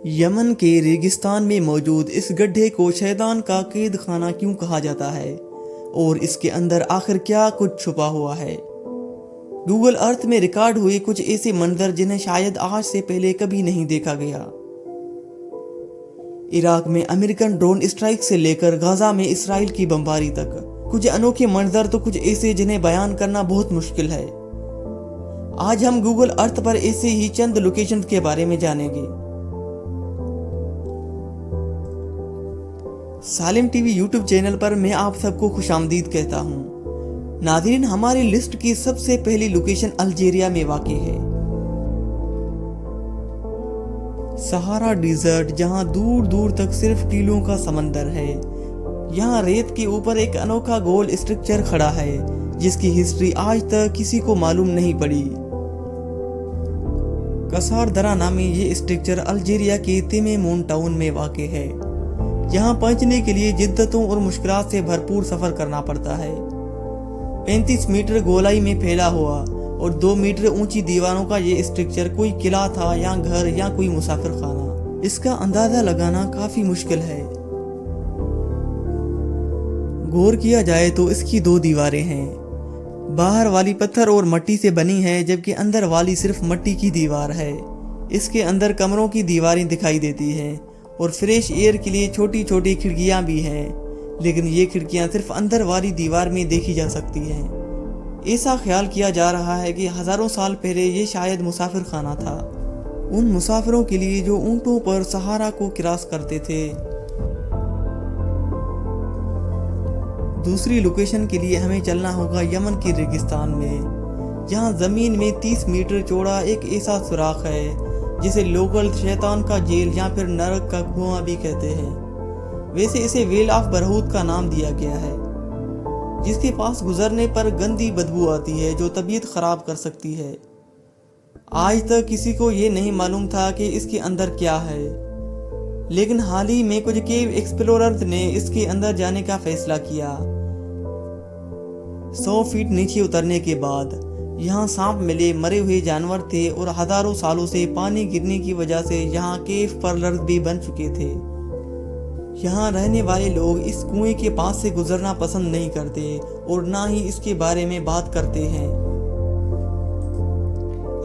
Yemen के रेगिस्तान में मौजूद इस गड्ढे को शैतान का कैद खाना क्यों कहा जाता है और इसके अंदर आखिर क्या कुछ छुपा हुआ है। गूगल अर्थ में रिकॉर्ड हुए कुछ ऐसे मंजर जिन्हें शायद आज से पहले कभी नहीं देखा गया। इराक में अमेरिकन ड्रोन स्ट्राइक से लेकर गाजा में इसराइल की बमबारी तक कुछ अनोखे मंजर तो कुछ ऐसे जिन्हें बयान करना बहुत मुश्किल है। आज हम गूगल अर्थ पर ऐसे ही चंद लोकेशन के बारे में जानेंगे। सालिम टीवी यूट्यूब चैनल पर मैं आप सबको खुशामदीद कहता हूँ। नाज़रीन, हमारी लिस्ट की सबसे पहली लोकेशन अल्जीरिया में वाक़ है। सहारा डिजर्ट, जहाँ दूर दूर तक सिर्फ टीलों का समंदर है। यहाँ रेत के ऊपर एक अनोखा गोल स्ट्रक्चर खड़ा है जिसकी हिस्ट्री आज तक किसी को मालूम नहीं पड़ी। कसार दरा नामी ये स्ट्रक्चर अल्जीरिया के तिमेमून टाउन में वाक़ है। यहाँ पहुंचने के लिए जिद्दतों और मुश्किलात से भरपूर सफर करना पड़ता है। 35 मीटर गोलाई में फैला हुआ और 2 मीटर ऊंची दीवारों का ये स्ट्रक्चर कोई किला था या घर या कोई मुसाफिर खाना, इसका अंदाजा लगाना काफी मुश्किल है। गौर किया जाए तो इसकी 2 दीवारें हैं। बाहर वाली पत्थर और मिट्टी से बनी है जबकि अंदर वाली सिर्फ मिट्टी की दीवार है। इसके अंदर कमरों की दीवारें दिखाई देती हैं और फ्रेश एयर के लिए छोटी छोटी खिड़कियां भी हैं, लेकिन ये खिड़कियां सिर्फ अंदर वाली दीवार में देखी जा सकती हैं। ऐसा ख्याल किया जा रहा है कि हजारों साल पहले ये शायद मुसाफिर खाना था, उन मुसाफिरों के लिए जो ऊंटों पर सहारा को क्रॉस करते थे। दूसरी लोकेशन के लिए हमें चलना होगा यमन के रेगिस्तान में। यहाँ जमीन में 30 मीटर चौड़ा एक ऐसा सुराख है जिसे लोकल शैतान का जेल या फिर नरक का कुआं भी कहते हैं। वैसे इसे वेल ऑफ बरहूत का नाम दिया गया है, जिसके पास गुजरने पर गंदी बदबू आती है जो तबीयत खराब कर सकती है। आज तक किसी को ये नहीं मालूम था कि इसके अंदर क्या है, लेकिन हाल ही में कुछ केव एक्सप्लोरर्स ने इसके अंदर जाने का फैसला किया। 100 फीट नीचे उतरने के बाद यहाँ सांप मिले, मरे हुए जानवर थे और हजारों सालों से पानी गिरने की वजह से यहाँ केव पर्लर्स भी बन चुके थे। यहाँ रहने वाले लोग इस कुएं के पास से गुजरना पसंद नहीं करते और ना ही इसके बारे में बात करते हैं।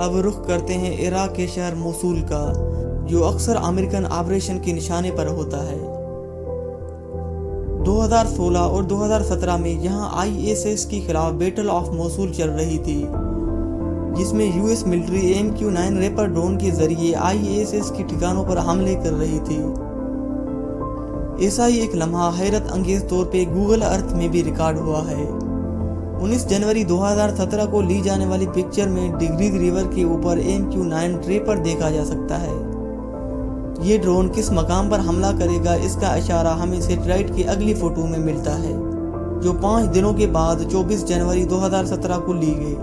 अब रुख करते हैं इराक के शहर मोसूल का, जो अक्सर अमेरिकन ऑपरेशन के निशाने पर होता है। 2016 और 2017 में यहाँ ISIS के खिलाफ बैटल ऑफ मोसूल चल रही थी, जिसमें US military MQ-9 wrapper drone के जरिए ISIS के ठिकानों पर हमले कर रही थी। ऐसा ही एक लम्हा हैरत अंगेज तौर पे गूगल अर्थ में भी रिकॉर्ड हुआ है। 19 जनवरी 2017 को ली जाने वाली पिक्चर में डिग्रीज रिवर के ऊपर MQ-9 रैपर देखा जा सकता है। ये ड्रोन किस मकाम पर हमला करेगा इसका इशारा हमें सैटेलाइट की अगली फोटो में मिलता है, जो 5 दिनों के बाद 24 जनवरी 2017 को ली गई।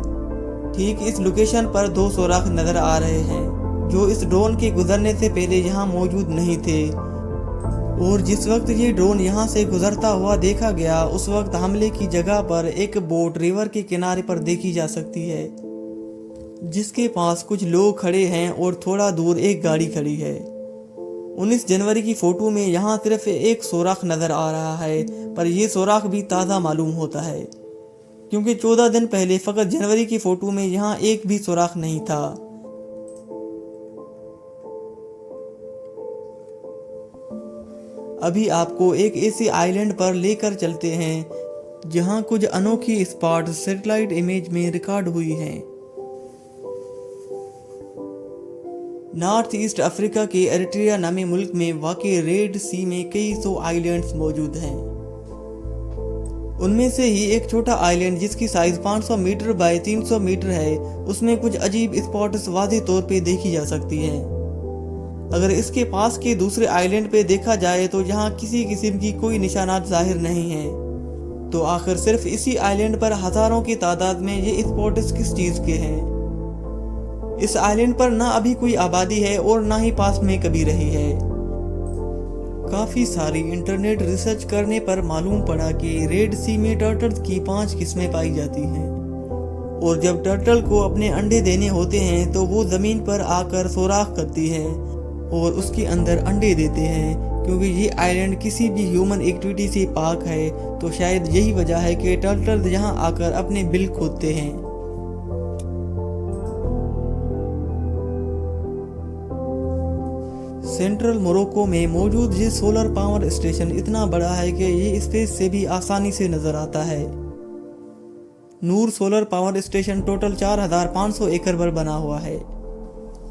ठीक इस लोकेशन पर 2 सुराख नजर आ रहे हैं जो इस ड्रोन के गुजरने से पहले यहाँ मौजूद नहीं थे, और जिस वक्त ये ड्रोन यहाँ से गुजरता हुआ देखा गया उस वक्त हमले की जगह पर एक बोट रिवर के किनारे पर देखी जा सकती है, जिसके पास कुछ लोग खड़े हैं और थोड़ा दूर एक गाड़ी खड़ी है। 19 जनवरी की फोटो में यहाँ सिर्फ एक सुराख नजर आ रहा है, पर यह सुराख भी ताज़ा मालूम होता है क्योंकि 14 दिन पहले फकत जनवरी की फोटो में यहाँ एक भी सुराख नहीं था। अभी आपको एक ऐसे आइलैंड पर लेकर चलते हैं जहाँ कुछ अनोखी स्पॉट सैटेलाइट इमेज में रिकॉर्ड हुई हैं। नॉर्थ ईस्ट अफ्रीका के एरिट्रिया नामी मुल्क में वाक़े रेड सी में कई सौ आइलैंड्स मौजूद हैं। उनमें से ही एक छोटा आइलैंड जिसकी साइज 500 मीटर बाय 300 मीटर है, उसमें कुछ अजीब स्पॉट्स वाज़ेह तौर पे देखी जा सकती हैं। अगर इसके पास के दूसरे आइलैंड पे देखा जाए तो यहाँ किसी किस्म की कोई निशानात जाहिर नहीं है, तो आखिर सिर्फ इसी आइलैंड पर हजारों की तादाद में ये स्पॉट्स किस चीज़ के हैं। इस आइलैंड पर ना अभी कोई आबादी है और ना ही पास में कभी रही है। काफ़ी सारी इंटरनेट रिसर्च करने पर मालूम पड़ा कि रेड सी में टर्टल्स की 5 किस्में पाई जाती हैं और जब टर्टल को अपने अंडे देने होते हैं तो वो ज़मीन पर आकर सुराख करती है और उसके अंदर अंडे देते हैं। क्योंकि ये आइलैंड किसी भी ह्यूमन एक्टिविटी से पाक है तो शायद यही वजह है कि टर्टल यहाँ आकर अपने बिल खोदते हैं। सेंट्रल मोरक्को में मौजूद ये सोलर पावर स्टेशन इतना बड़ा है कि ये स्पेस से भी आसानी से नजर आता है। नूर सोलर पावर स्टेशन टोटल 4500 एकड़ पर बना हुआ है,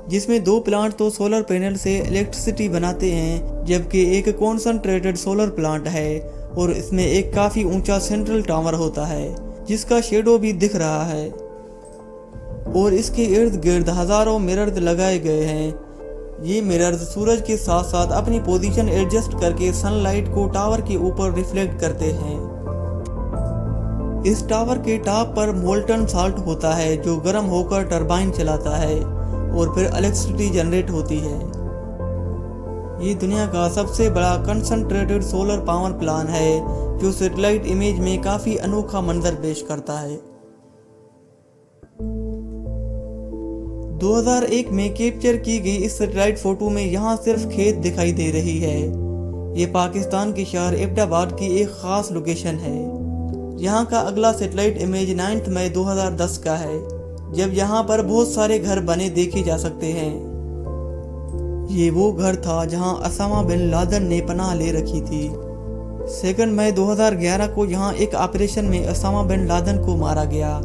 जिसमें 2 प्लांट तो सोलर पैनल से इलेक्ट्रिसिटी बनाते हैं, जबकि एक कॉन्सनट्रेटेड सोलर प्लांट है और इसमें एक काफी ऊंचा सेंट्रल टावर होता है जिसका शेडो भी दिख रहा है। और इसके इर्द गिर्द हजारों मिरर्स लगाए गए हैं। ये मिरर्स सूरज के साथ साथ अपनी पोजीशन एडजस्ट करके सनलाइट को टावर के ऊपर रिफ्लेक्ट करते हैं। इस टावर के टॉप पर मोल्टन साल्ट होता है जो गर्म होकर टरबाइन चलाता है और फिर इलेक्ट्रिसिटी जनरेट होती है। ये दुनिया का सबसे बड़ा कंसंट्रेटेड सोलर पावर प्लांट है जो सैटेलाइट इमेज में काफी अनोखा मंजर पेश करता है। 2001 में कैप्चर की गई इस सैटेलाइट फोटो में यहाँ सिर्फ खेत दिखाई दे रही है। ये पाकिस्तान के शहर एबटाबाद की एक खास लोकेशन है। यहाँ का अगला सैटेलाइट इमेज 9 मई 2010 का है, जब यहाँ पर बहुत सारे घर बने देखे जा सकते हैं। ये वो घर था जहाँ ओसामा बिन लादेन ने पनाह ले रखी थी। 2 मई 2011 को यहाँ एक ऑपरेशन में ओसामा बिन लादेन को मारा गया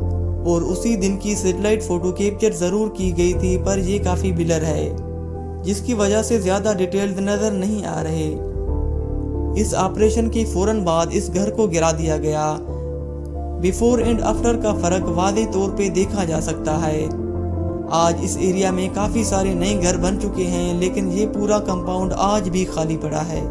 और उसी दिन की सैटेलाइट फोटो कैप्चर जरूर की गई थी, पर ये काफी ब्लर है जिसकी वजह से ज्यादा डिटेल्स नजर नहीं आ रहे। इस ऑपरेशन के फौरन बाद इस घर को गिरा दिया गया। बिफोर एंड आफ्टर का फर्क वाज़ेह तौर पे देखा जा सकता है। आज इस एरिया में काफी सारे नए घर बन चुके हैं, लेकिन ये पूरा कंपाउंड आज भी खाली पड़ा है।